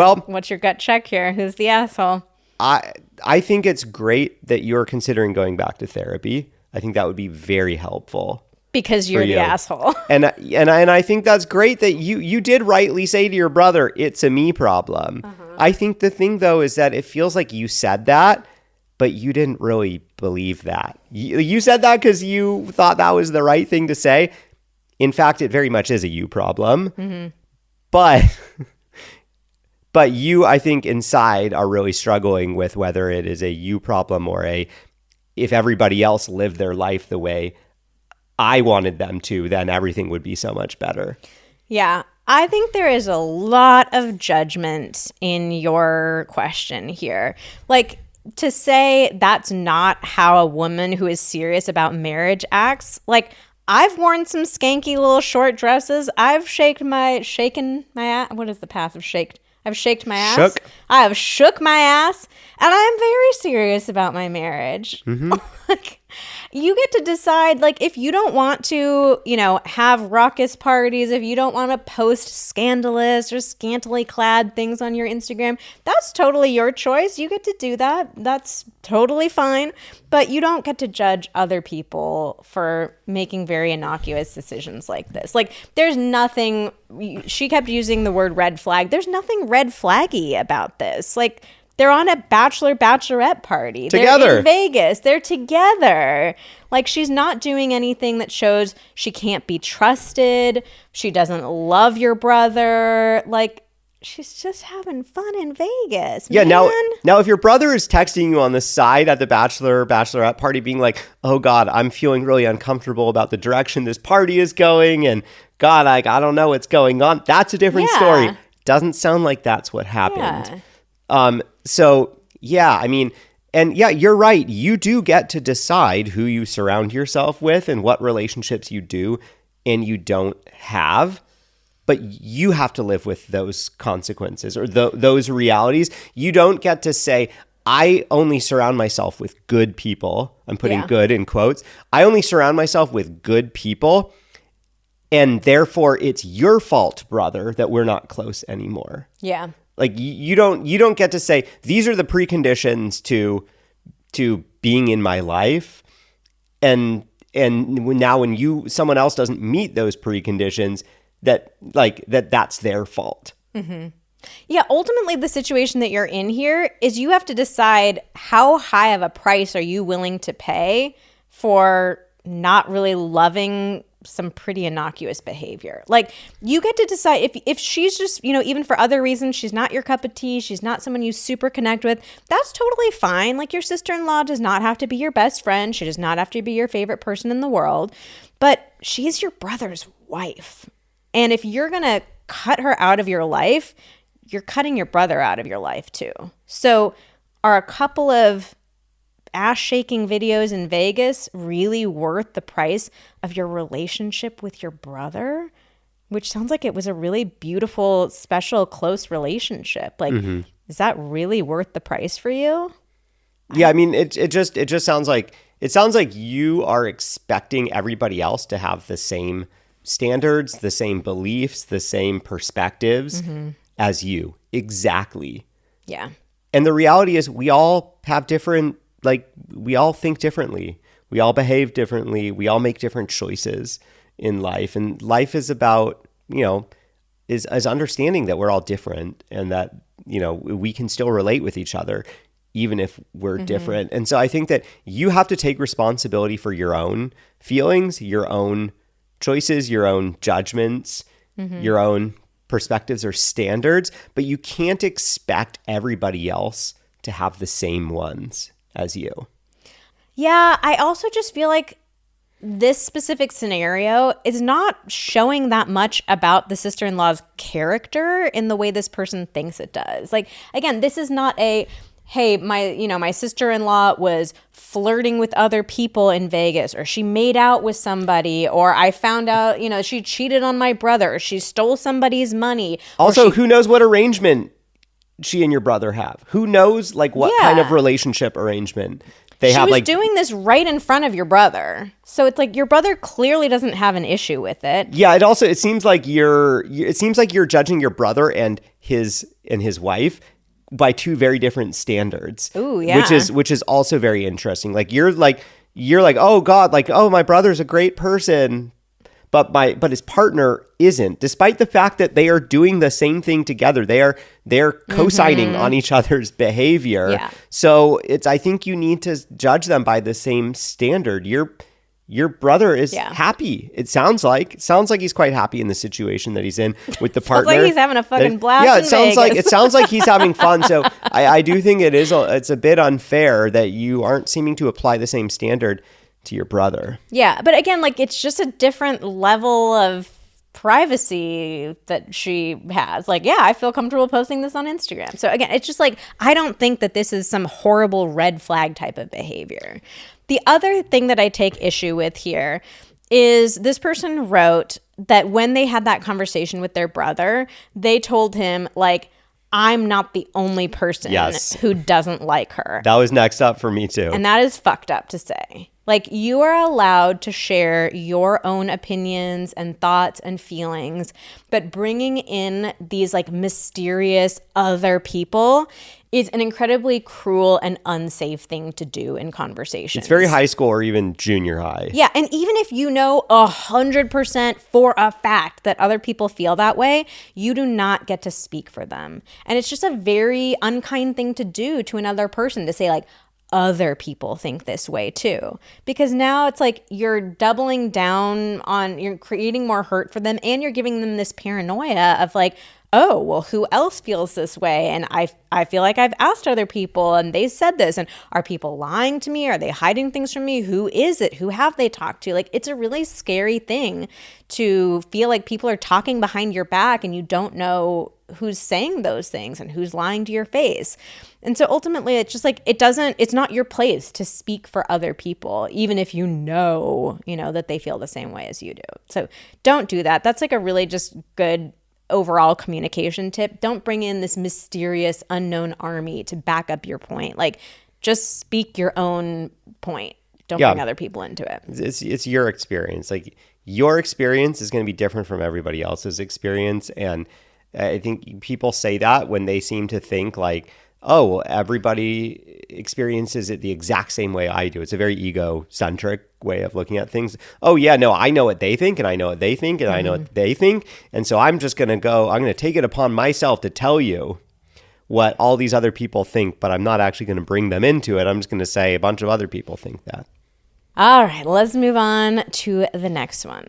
your gut check here? Who's the asshole? I think it's great that you're considering going back to therapy. I think that would be very helpful. Because you're the asshole. And I think that's great that you did rightly say to your brother, it's a me problem. Uh-huh. I think the thing, though, is that it feels like you said that, but you didn't really believe that. You said that because you thought that was the right thing to say. In fact, it very much is a you problem. Mm-hmm. But you, I think, inside are really struggling with whether it is a you problem or if everybody else lived their life the way I wanted them to, then everything would be so much better. Yeah, I think there is a lot of judgment in your question here. Like, to say that's not how a woman who is serious about marriage acts, like, I've worn some skanky little short dresses. I've shaken my ass. What is the path of shaked? I've shaked my ass. Shook. I have shook my ass, and I am very serious about my marriage. Mm-hmm. Like, you get to decide, like, if you don't want to, have raucous parties, if you don't want to post scandalous or scantily clad things on your Instagram, that's totally your choice. You get to do that. That's totally fine. But you don't get to judge other people for making very innocuous decisions like this. Like, there's nothing, she kept using the word red flag. There's nothing red flaggy about this. Like, they're on a bachelorette party. Together. They're in Vegas. They're together. Like, she's not doing anything that shows she can't be trusted. She doesn't love your brother. Like, she's just having fun in Vegas. Yeah, man. Now if your brother is texting you on the side at the bachelorette party being like, oh God, I'm feeling really uncomfortable about the direction this party is going, and God, I don't know what's going on, that's a different story. Doesn't sound like that's what happened. Yeah. So, yeah, I mean, and yeah, you're right. You do get to decide who you surround yourself with and what relationships you do and you don't have. but you have to live with those consequences or those realities. You don't get to say, I only surround myself with good people. I'm putting good in quotes. I only surround myself with good people, and therefore it's your fault, brother, that we're not close anymore. Yeah. Like you don't get to say, these are the preconditions to being in my life. And now when someone else doesn't meet those preconditions, that's their fault. Mm-hmm. Yeah, ultimately the situation that you're in here is you have to decide how high of a price are you willing to pay for not really loving some pretty innocuous behavior. Like, you get to decide if she's just, even for other reasons, she's not your cup of tea, she's not someone you super connect with, that's totally fine. Like, your sister-in-law does not have to be your best friend. She does not have to be your favorite person in the world. But she's your brother's wife. And if you're going to cut her out of your life, you're cutting your brother out of your life too. So are a couple of ass-shaking videos in Vegas really worth the price of your relationship with your brother? Which sounds like it was a really beautiful, special, close relationship. Like, is that really worth the price for you? Yeah, I mean, it just sounds like you are expecting everybody else to have the same standards, the same beliefs, the same perspectives as you. Exactly. Yeah. And the reality is we all have different, we all think differently. We all behave differently. We all make different choices in life. And life is about, is understanding that we're all different and that, we can still relate with each other even if we're different. And so I think that you have to take responsibility for your own feelings, your own choices, your own judgments, your own perspectives or standards, but you can't expect everybody else to have the same ones as you. Yeah, I also just feel like this specific scenario is not showing that much about the sister-in-law's character in the way this person thinks it does. Like, again, this is not a, hey, my sister-in-law was flirting with other people in Vegas, or she made out with somebody, or I found out, she cheated on my brother, or she stole somebody's money. Also, who knows what arrangement she and your brother have? Who knows what kind of relationship arrangement they have? She was doing this right in front of your brother. So it's like your brother clearly doesn't have an issue with it. Yeah, it seems like you're judging your brother and his wife by two very different standards. Ooh, yeah. Which is also very interesting. You're like, oh God, oh, my brother's a great person, but his partner isn't, despite the fact that they are doing the same thing together. They're co-signing on each other's behavior. Yeah. So I think you need to judge them by the same standard. Your brother is happy. It sounds like he's quite happy in the situation that he's in with the partner. Sounds like he's having a fucking blast. Yeah, it sounds like he's having fun. So I do think it's a bit unfair that you aren't seeming to apply the same standard to your brother. Yeah, but again, it's just a different level of privacy that she has. I feel comfortable posting this on Instagram. So again, it's just I don't think that this is some horrible red flag type of behavior. The other thing that I take issue with here is this person wrote that when they had that conversation with their brother, they told him, I'm not the only person who doesn't like her. That was next up for me too. And that is fucked up to say. You are allowed to share your own opinions and thoughts and feelings, but bringing in these mysterious other people is an incredibly cruel and unsafe thing to do in conversations. It's very high school or even junior high. Yeah, and even if you know 100% for a fact that other people feel that way, you do not get to speak for them. And it's just a very unkind thing to do to another person, to say other people think this way too, because now it's you're doubling down on, you're creating more hurt for them, and you're giving them this paranoia of oh, well, who else feels this way? And I feel like I've asked other people and they said this, and are people lying to me? Are they hiding things from me? Who is it? Who have they talked to? It's a really scary thing to feel like people are talking behind your back and you don't know who's saying those things and who's lying to your face. And so ultimately it's just it's not your place to speak for other people, even if you know that they feel the same way as you do. So don't do that. That's a really just good overall communication tip, don't bring in this mysterious unknown army to back up your point. Like, just speak your own point. Don't bring other people into it. It's your experience. Like, your experience is going to be different from everybody else's experience. And I think people say that when they seem to think like, oh, well, everybody experiences it the exact same way I do. It's a very egocentric way of looking at things. Oh, yeah, no, I know what they think, and I know what they think, and I know what they think. And so I'm just going to I'm going to take it upon myself to tell you what all these other people think, but I'm not actually going to bring them into it. I'm just going to say a bunch of other people think that. All right, let's move on to the next one.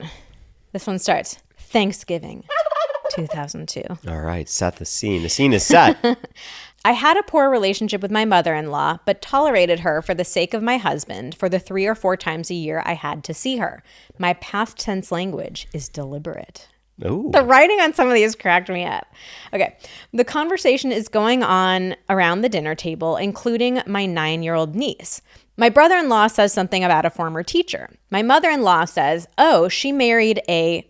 This one starts, Thanksgiving, 2002. All right, set the scene. The scene is set. I had a poor relationship with my mother-in-law, but tolerated her for the sake of my husband for the 3 or 4 times a year I had to see her. My past tense language is deliberate. Ooh. The writing on some of these cracked me up. Okay. The conversation is going on around the dinner table, including my 9-year-old niece. My brother-in-law says something about a former teacher. My mother-in-law says, oh, she married a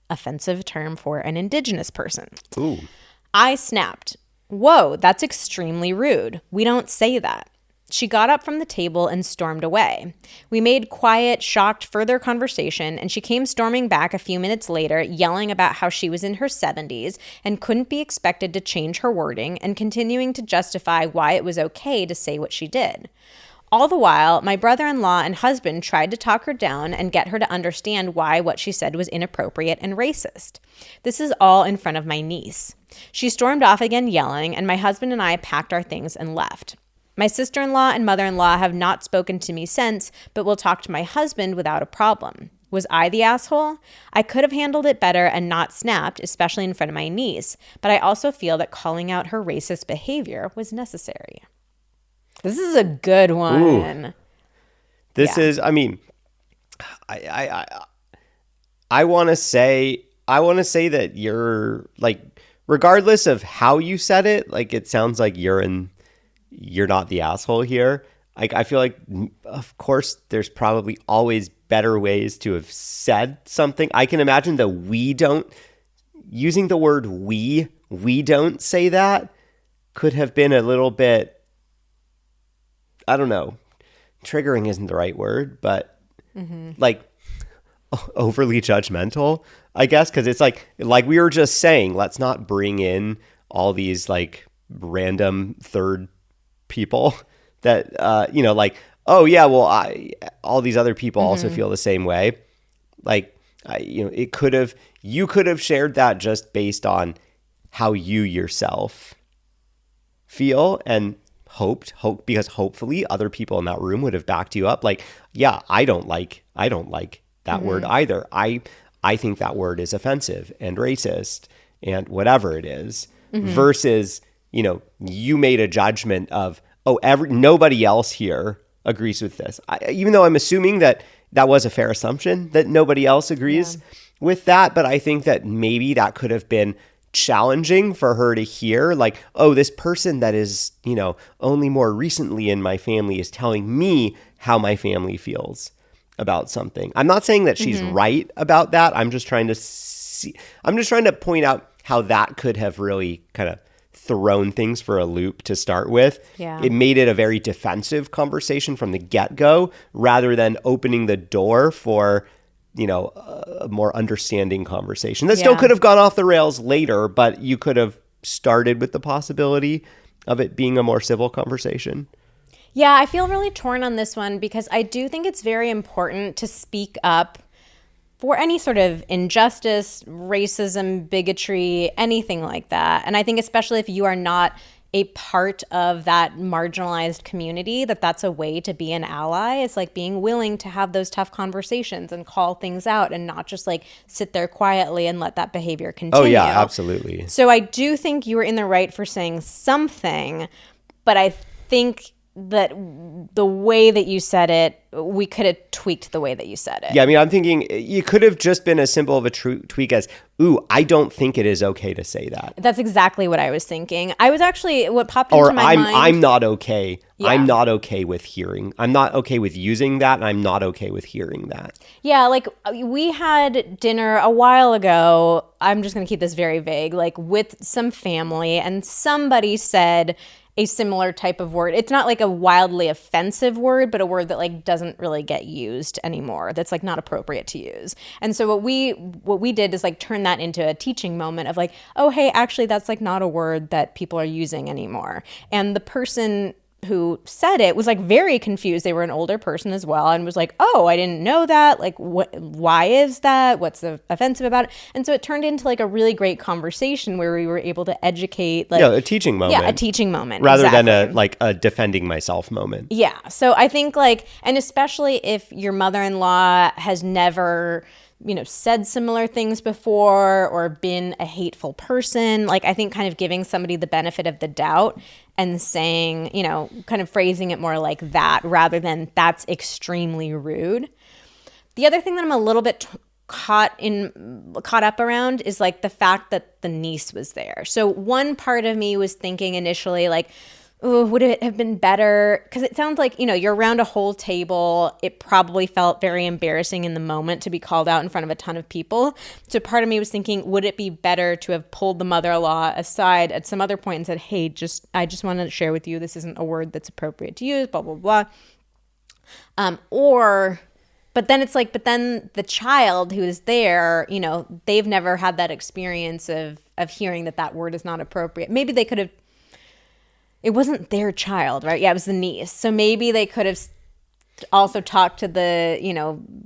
offensive term for an indigenous person. Ooh. I snapped. Whoa, that's extremely rude. We don't say that. She got up from the table and stormed away. We made quiet, shocked further conversation, and she came storming back a few minutes later, yelling about how she was in her 70s and couldn't be expected to change her wording, and continuing to justify why it was okay to say what she did. All the while, my brother-in-law and husband tried to talk her down and get her to understand why what she said was inappropriate and racist. This is all in front of my niece. She stormed off again yelling, and my husband and I packed our things and left. My sister-in-law and mother-in-law have not spoken to me since, but will talk to my husband without a problem. Was I the asshole? I could have handled it better and not snapped, especially in front of my niece, but I also feel that calling out her racist behavior was necessary. This is a good one. Ooh. This is, I mean, I want to say that you're like, regardless of how you said it, like, it sounds like you're not the asshole here. Like, I feel like, of course, there's probably always better ways to have said something. I can imagine that using the word we don't say that could have been a little bit, I don't know, triggering isn't the right word, but like overly judgmental, I guess, because it's like we were just saying, let's not bring in all these like random third people that, like, oh yeah, well, all these other people also feel the same way. Like, you could have shared that just based on how you yourself feel and hope because hopefully other people in that room would have backed you up. Like, yeah, I don't like that word either. I think that word is offensive and racist and whatever it is, versus, you made a judgment of, oh, nobody else here agrees with this. Even though I'm assuming that was a fair assumption that nobody else agrees with that, but I think that maybe that could have been challenging for her to hear, like, oh, this person that is, only more recently in my family is telling me how my family feels about something. I'm not saying that she's right about that. I'm just trying to point out how that could have really kind of thrown things for a loop to start with. Yeah. It made it a very defensive conversation from the get-go rather than opening the door for a more understanding conversation that still could have gone off the rails later, but you could have started with the possibility of it being a more civil conversation. Yeah, I feel really torn on this one because I do think it's very important to speak up for any sort of injustice, racism, bigotry, anything like that. And I think especially if you are not a part of that marginalized community, that's a way to be an ally. It's like being willing to have those tough conversations and call things out and not just like sit there quietly and let that behavior continue. Oh yeah, absolutely. So I do think you were in the right for saying something, but I think that the way that you said it, we could have tweaked the way that you said it. Yeah, I mean, I'm thinking you could have just been as simple of a tweak as, ooh, I don't think it is okay to say that. That's exactly what I was thinking. I was actually, what popped into my mind. I'm not okay. Yeah. I'm not okay with hearing. I'm not okay with using that, and I'm not okay with hearing that. Yeah, like we had dinner a while ago. I'm just going to keep this very vague, like with some family, and somebody said a similar type of word. It's not like a wildly offensive word, but a word that like doesn't really get used anymore. That's like not appropriate to use. And so what we did is like turn that into a teaching moment of like, oh, hey, actually that's like not a word that people are using anymore. And the person who said it was like very confused. They were an older person as well, and was like, oh, I didn't know that. Like, why is that? What's offensive about it? And so it turned into like a really great conversation where we were able to educate. Like, a teaching moment. Yeah, a teaching moment. Rather than a defending myself moment. Yeah. So I think like, and especially if your mother-in-law has never, said similar things before or been a hateful person, like I think kind of giving somebody the benefit of the doubt and saying, kind of phrasing it more like that rather than that's extremely rude. The other thing that I'm a little bit caught up around is like the fact that the niece was there. So one part of me was thinking initially like, oh, would it have been better? Because it sounds like, you're around a whole table. It probably felt very embarrassing in the moment to be called out in front of a ton of people. So part of me was thinking, would it be better to have pulled the mother-in-law aside at some other point and said, hey, I just wanted to share with you, this isn't a word that's appropriate to use, blah, blah, blah. But then it's like, but then the child who is there, they've never had that experience of hearing that word is not appropriate. Maybe they could have, it wasn't their child, right? Yeah, it was the niece. So maybe they could have also talked to the,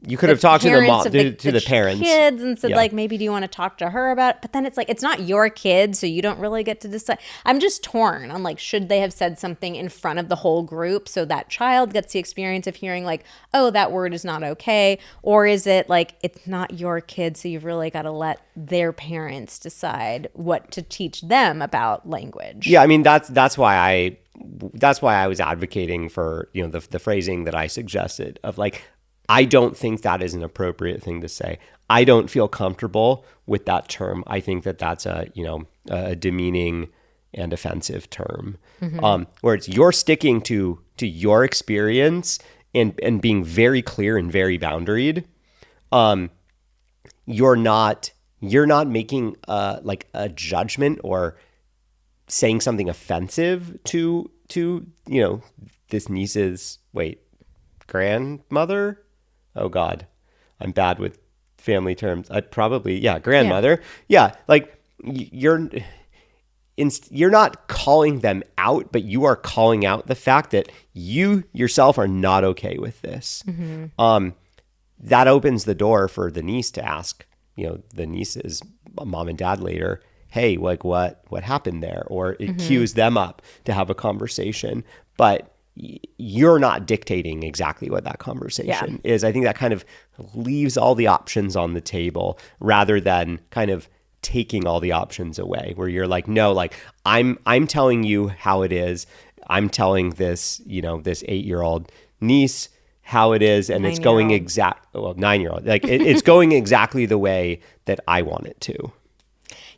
you could have talked to the mom, to the parents, kids, and said like, maybe do you want to talk to her about it? But then it's like, it's not your kid, so you don't really get to decide. I'm just torn on like, should they have said something in front of the whole group so that child gets the experience of hearing like, oh, that word is not okay? Or is it like, it's not your kid, so you've really got to let their parents decide what to teach them about language? Yeah, I mean, that's why I was advocating for, the phrasing that I suggested of like, I don't think that is an appropriate thing to say. I don't feel comfortable with that term. I think that that's a demeaning and offensive term. Where it's you're sticking to your experience and being very clear and very boundaried. You're not making like a judgment or saying something offensive to this niece's grandmother. Oh God, I'm bad with family terms. Grandmother. Yeah, like you're not calling them out, but you are calling out the fact that you yourself are not okay with this. That opens the door for the niece to ask, the niece's mom and dad later, hey, like what happened there? Or it cues them up to have a conversation. But you're not dictating exactly what that conversation is. I think that kind of leaves all the options on the table rather than kind of taking all the options away, where you're like, no, like I'm telling you how it is. I'm telling this 8-year-old niece how it is, and it's going 9-year-old. Like it's going exactly the way that I want it to.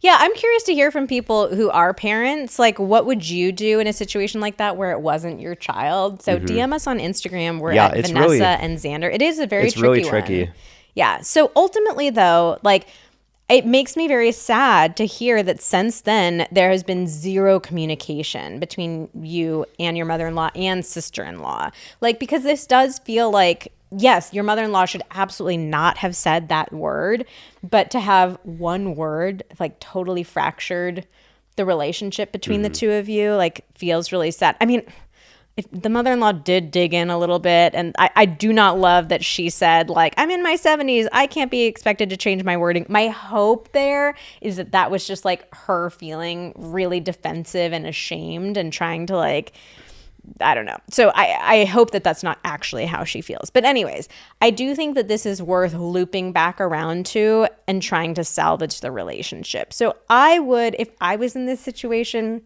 Yeah, I'm curious to hear from people who are parents. Like, what would you do in a situation like that where it wasn't your child? So DM us on Instagram. We're at Vanessa and Xander. It is a very tricky one. Yeah. So ultimately, though, like, it makes me very sad to hear that since then there has been zero communication between you and your mother-in-law and sister-in-law. Like, because this does feel like, yes, your mother-in-law should absolutely not have said that word, but to have one word like totally fractured the relationship between the two of you, like, feels really sad. I mean, if the mother-in-law did dig in a little bit, and I do not love that she said, like, I'm in my 70s, I can't be expected to change my wording. My hope there is that was just like her feeling really defensive and ashamed and trying to, like, I don't know. So I hope that that's not actually how she feels. But anyways, I do think that this is worth looping back around to and trying to salvage the relationship. So I would, if I was in this situation,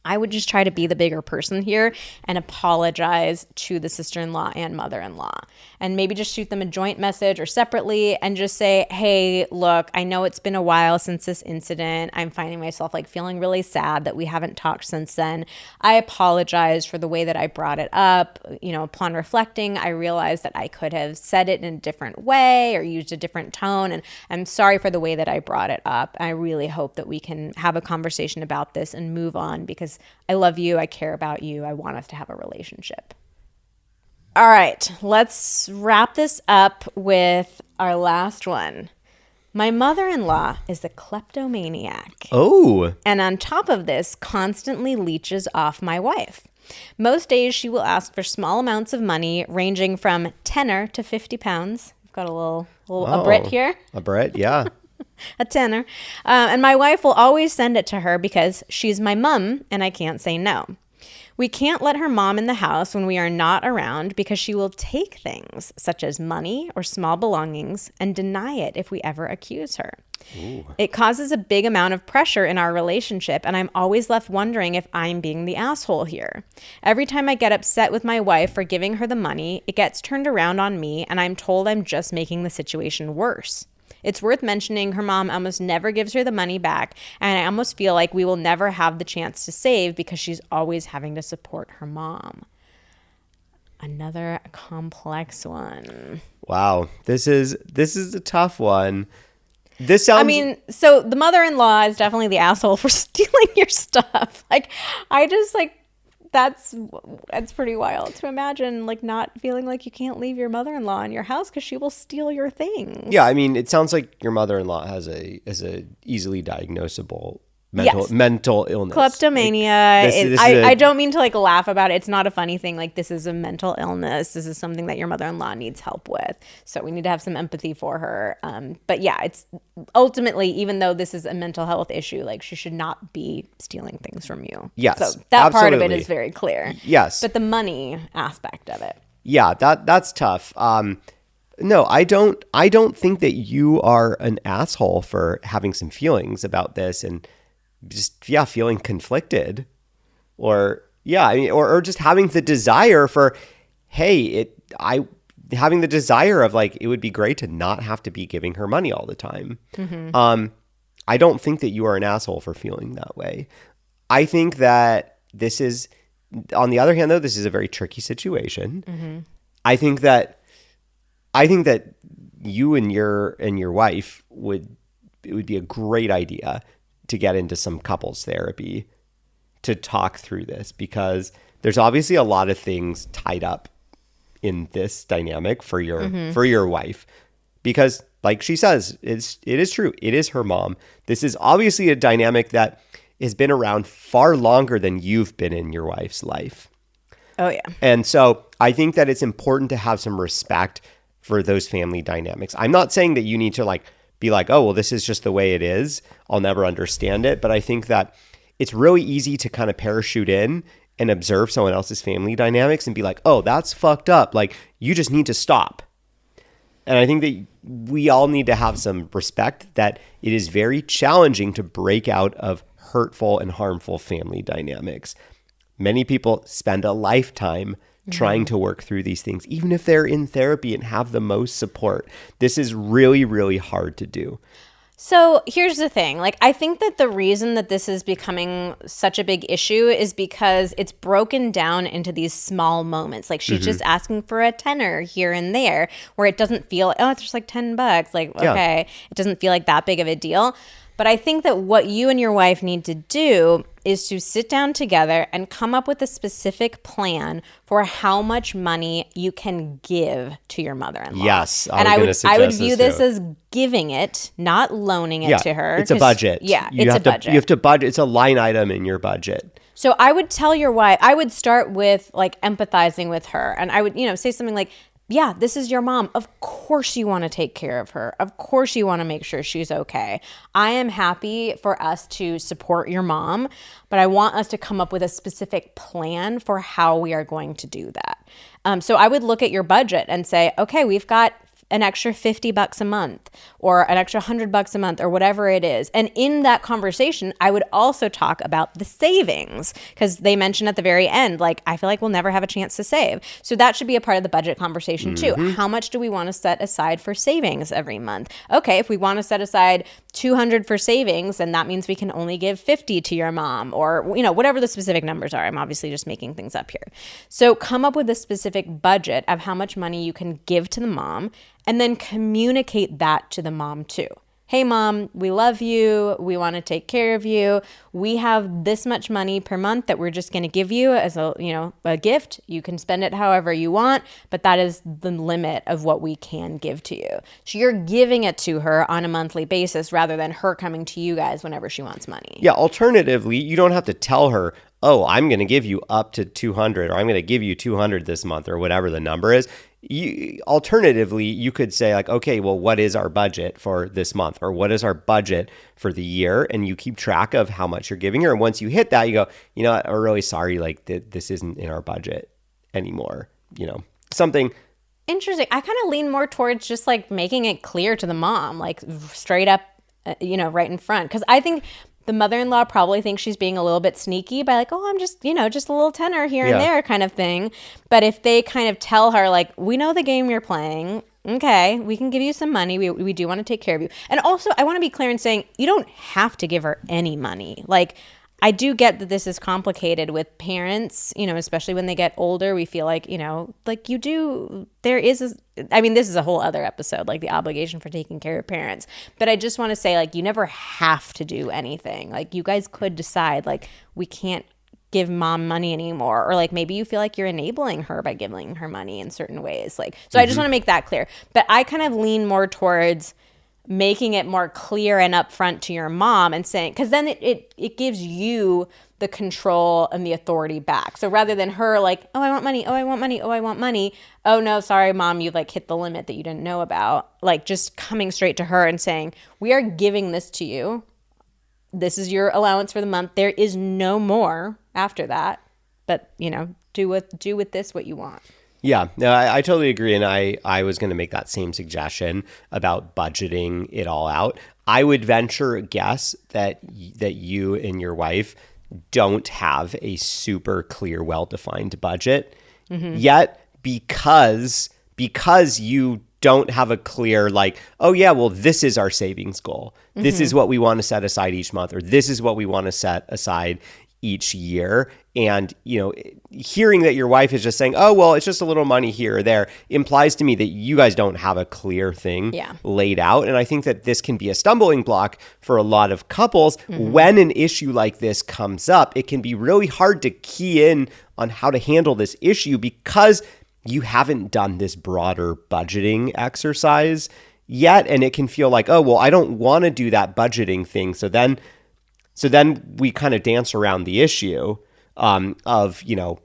I would just try to be the bigger person here and apologize to the sister-in-law and mother-in-law, and maybe just shoot them a joint message or separately and just say, hey, look, I know it's been a while since this incident. I'm finding myself like feeling really sad that we haven't talked since then. I apologize for the way that I brought it up. You know, upon reflecting, I realized that I could have said it in a different way or used a different tone, and I'm sorry for the way that I brought it up. I really hope that we can have a conversation about this and move on, because I love you. I care about you. I want us to have a relationship. All right, let's wrap this up with our last one. My mother-in-law is a kleptomaniac. Oh. And on top of this, constantly leeches off my wife. Most days she will ask for small amounts of money ranging from tenner to 50 pounds. I've got a Brit here. A Brit, yeah. A tenner. And my wife will always send it to her because she's my mom and I can't say no. We can't let her mom in the house when we are not around because she will take things such as money or small belongings and deny it if we ever accuse her. Ooh. It causes a big amount of pressure in our relationship, and I'm always left wondering if I'm being the asshole here. Every time I get upset with my wife for giving her the money, it gets turned around on me, and I'm told I'm just making the situation worse. It's worth mentioning her mom almost never gives her the money back, and I almost feel like we will never have the chance to save because she's always having to support her mom. Another complex one. Wow. This is a tough one. This sounds... I mean, so the mother-in-law is definitely the asshole for stealing your stuff. Like, I just like... That's pretty wild to imagine, like, not feeling like you can't leave your mother-in-law in your house because she will steal your things. Yeah, I mean, it sounds like your mother-in-law has a easily diagnosable mental illness. Kleptomania. Like, I don't mean to like laugh about it. It's not a funny thing. Like, this is a mental illness. This is something that your mother-in-law needs help with. So we need to have some empathy for her. But yeah, it's ultimately, even though this is a mental health issue, like, she should not be stealing things from you. Yes, so that absolutely. part of it is very clear. Yes. But the money aspect of it. Yeah, that's tough. No, I don't think that you are an asshole for having some feelings about this and just, feeling conflicted, or just having the desire for, having the desire of, like, it would be great to not have to be giving her money all the time. Mm-hmm. I don't think that you are an asshole for feeling that way. I think that this is, on the other hand, though, this is a very tricky situation. Mm-hmm. I think that you and your wife it would be a great idea to get into some couples therapy to talk through this, because there's obviously a lot of things tied up in this dynamic for your wife, because, like she says, it is true. It is her mom. This is obviously a dynamic that has been around far longer than you've been in your wife's life. Oh yeah. And so I think that it's important to have some respect for those family dynamics. I'm not saying that you need to be like, oh, well, this is just the way it is. I'll never understand it. But I think that it's really easy to kind of parachute in and observe someone else's family dynamics and be like, oh, that's fucked up. Like, you just need to stop. And I think that we all need to have some respect that it is very challenging to break out of hurtful and harmful family dynamics. Many people spend a lifetime trying to work through these things, even if they're in therapy and have the most support. This is really, really hard to do. So here's the thing. Like, I think that the reason that this is becoming such a big issue is because it's broken down into these small moments. Like, she's just asking for a tenner here and there, where it doesn't feel, oh, it's just like $10. Like, okay, it doesn't feel like that big of a deal. But I think that what you and your wife need to do is to sit down together and come up with a specific plan for how much money you can give to your mother-in-law. Yes, I would view this as giving it, not loaning it to her. It's a budget. Yeah, it's a budget. You have to budget. It's a line item in your budget. So I would tell your wife, I would start with like empathizing with her, and I would, say something like, yeah, this is your mom. Of course you want to take care of her. Of course you want to make sure she's okay. I am happy for us to support your mom, but I want us to come up with a specific plan for how we are going to do that. So I would look at your budget and say, okay, we've got an extra $50 a month or an extra $100 a month or whatever it is. And in that conversation, I would also talk about the savings, because they mentioned at the very end, like, I feel like we'll never have a chance to save. So that should be a part of the budget conversation too. How much do we want to set aside for savings every month? Okay, if we want to set aside $200 for savings, then that means we can only give $50 to your mom, or, you know, whatever the specific numbers are. I'm obviously just making things up here. So come up with a specific budget of how much money you can give to the mom, and then communicate that to the mom too. Hey mom, we love you. We want to take care of you. We have this much money per month that we're just going to give you as a gift. You can spend it however you want, but that is the limit of what we can give to you. So you're giving it to her on a monthly basis rather than her coming to you guys whenever she wants money. Yeah. Alternatively, you don't have to tell her, oh, I'm going to give you up to 200, or I'm going to give you 200 this month, or whatever the number is. Alternatively, you could say like, okay, well, what is our budget for this month, or what is our budget for the year? And you keep track of how much you're giving her. And once you hit that, you go, you know what, I'm really sorry, like this isn't in our budget anymore. You know, something. Interesting. I kind of lean more towards just like making it clear to the mom, like straight up, right in front. Because I think the mother-in-law probably thinks she's being a little bit sneaky by like, oh, I'm just, just a little tenner here and there kind of thing. But if they kind of tell her like, we know the game you're playing. Okay, we can give you some money. We do want to take care of you. And also, I want to be clear in saying you don't have to give her any money. Like, I do get that this is complicated with parents, especially when they get older. We feel like, like you do, this is a whole other episode, like the obligation for taking care of parents. But I just want to say, like, you never have to do anything. Like, you guys could decide, like, we can't give mom money anymore. Or like maybe you feel like you're enabling her by giving her money in certain ways. Like, so I just want to make that clear. But I kind of lean more towards making it more clear and upfront to your mom and saying, because then it gives you the control and the authority back. So rather than her like, oh, I want money, oh, I want money, oh, I want money. Oh, no, sorry, mom, you like hit the limit that you didn't know about. Like just coming straight to her and saying, we are giving this to you. This is your allowance for the month. There is no more after that. But, do with this what you want. Yeah, no, I totally agree. And I was going to make that same suggestion about budgeting it all out. I would venture a guess that you and your wife don't have a super clear, well-defined budget yet, because you don't have a clear like, oh yeah, well, this is our savings goal. This is what we want to set aside each month, or this is what we want to set aside each year. And, hearing that your wife is just saying, oh, well, it's just a little money here or there, implies to me that you guys don't have a clear thing laid out. And I think that this can be a stumbling block for a lot of couples. When an issue like this comes up, it can be really hard to key in on how to handle this issue because you haven't done this broader budgeting exercise yet. And it can feel like, oh, well, I don't want to do that budgeting thing. So then we kind of dance around the issue of,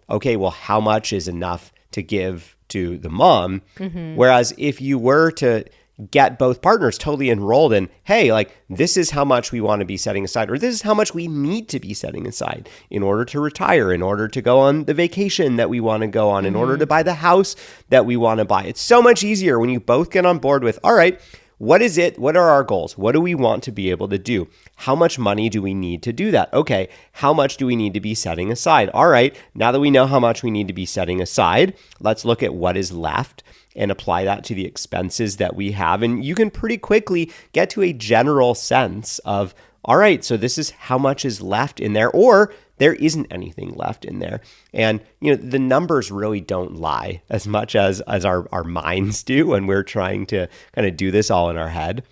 okay, well, how much is enough to give to the mom? Whereas if you were to get both partners totally enrolled in, hey, like, this is how much we want to be setting aside, or this is how much we need to be setting aside in order to retire, in order to go on the vacation that we want to go on, in order to buy the house that we want to buy. It's so much easier when you both get on board with, all right, what is it? What are our goals? What do we want to be able to do? How much money do we need to do that? Okay, how much do we need to be setting aside? All right, now that we know how much we need to be setting aside, let's look at what is left and apply that to the expenses that we have. And you can pretty quickly get to a general sense of, all right, so this is how much is left in there, or there isn't anything left in there. And, the numbers really don't lie as much as our minds do when we're trying to kind of do this all in our head.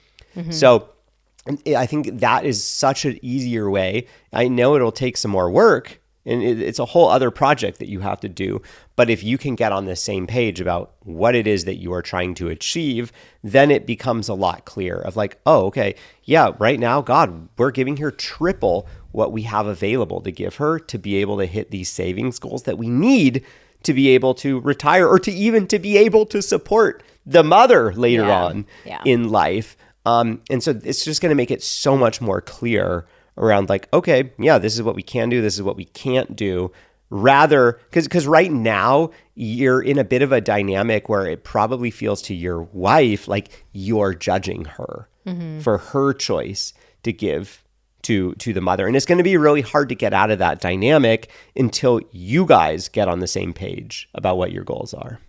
So I think that is such an easier way. I know it'll take some more work, and it's a whole other project that you have to do. But if you can get on the same page about what it is that you are trying to achieve, then it becomes a lot clearer of like, oh, okay, yeah, right now, God, we're giving her triple what we have available to give her to be able to hit these savings goals that we need to be able to retire, or to even to be able to support the mother later on in life. And so it's just going to make it so much more clear around like, okay, yeah, this is what we can do. This is what we can't do. rather, because right now you're in a bit of a dynamic where it probably feels to your wife like you're judging her for her choice to give to the mother. And it's going to be really hard to get out of that dynamic until you guys get on the same page about what your goals are.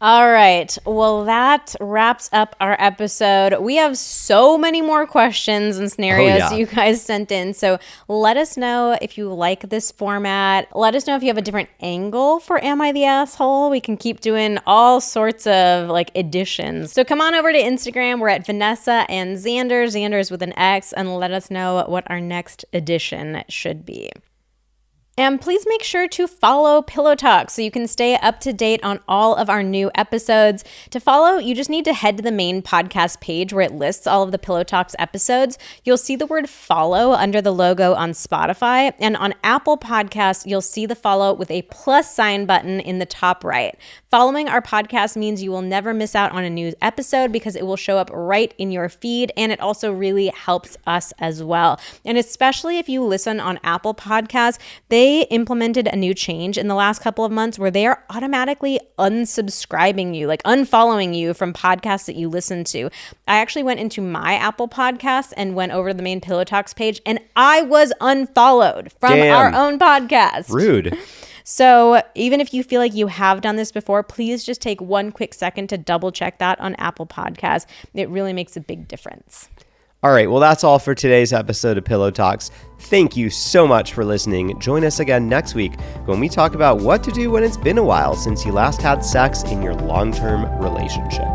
All right. Well, that wraps up our episode. We have so many more questions and scenarios you guys sent in. So let us know if you like this format. Let us know if you have a different angle for Am I the Asshole? We can keep doing all sorts of like additions. So come on over to Instagram. We're at Vanessa and Xander. Xander is with an X, and let us know what our next edition should be. And please make sure to follow Pillow Talk so you can stay up to date on all of our new episodes. To follow, you just need to head to the main podcast page where it lists all of the Pillow Talks episodes. You'll see the word follow under the logo on Spotify. And on Apple Podcasts, you'll see the follow with a plus sign button in the top right. Following our podcast means you will never miss out on a new episode because it will show up right in your feed, and it also really helps us as well. And especially if you listen on Apple Podcasts, they implemented a new change in the last couple of months where they are automatically unsubscribing you, like unfollowing you from podcasts that you listen to. I actually went into my Apple Podcasts and went over to the main Pillow Talks page, and I was unfollowed from our own podcast. Rude. So even if you feel like you have done this before, please just take one quick second to double check that on Apple Podcasts. It really makes a big difference. All right, well, that's all for today's episode of Pillow Talks. Thank you so much for listening. Join us again next week when we talk about what to do when it's been a while since you last had sex in your long-term relationship.